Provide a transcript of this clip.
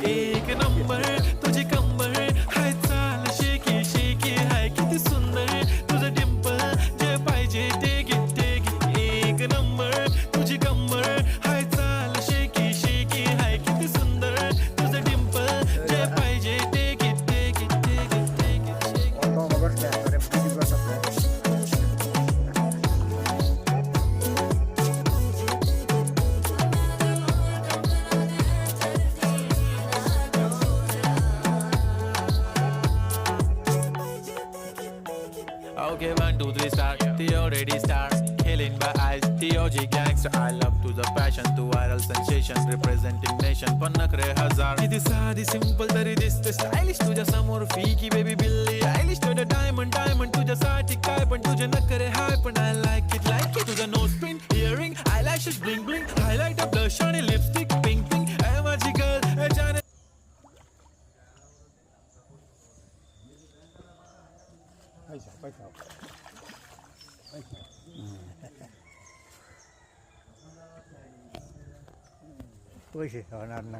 एक नंबर तुझी कंबर हाय चाल शेकी शेकी हाय किती सुंदर तुझं डिंपल जे पाहिजे ते घे एक नंबर तुझी कंबर हाय चाल शेकी शेकी हाय किती सुंदर तुझं डिंपल जे पाहिजे ते घे Otomo goste করে ভিডিও করতে Okay, 1, 2, 3, start. The already start. Killing by eyes. The OG gangster. I love to the passion. To viral sensation. Representing nation. पन्नकरे हजार. किती साधी simple तरी दिसते stylish. तुझ्या समोर फीकी baby बिल्ली Eilish. तुझं diamond तुझ्यासाठी काय पण तुझे नखरे हाय पण I like it. तुझं nose pin, earring, eyelashes bling bling. Highlighter, blush आणि lipstick pink pink. ए माझी girl, ए जाने পয়সা পয়সা পয়সা পয়সা আর না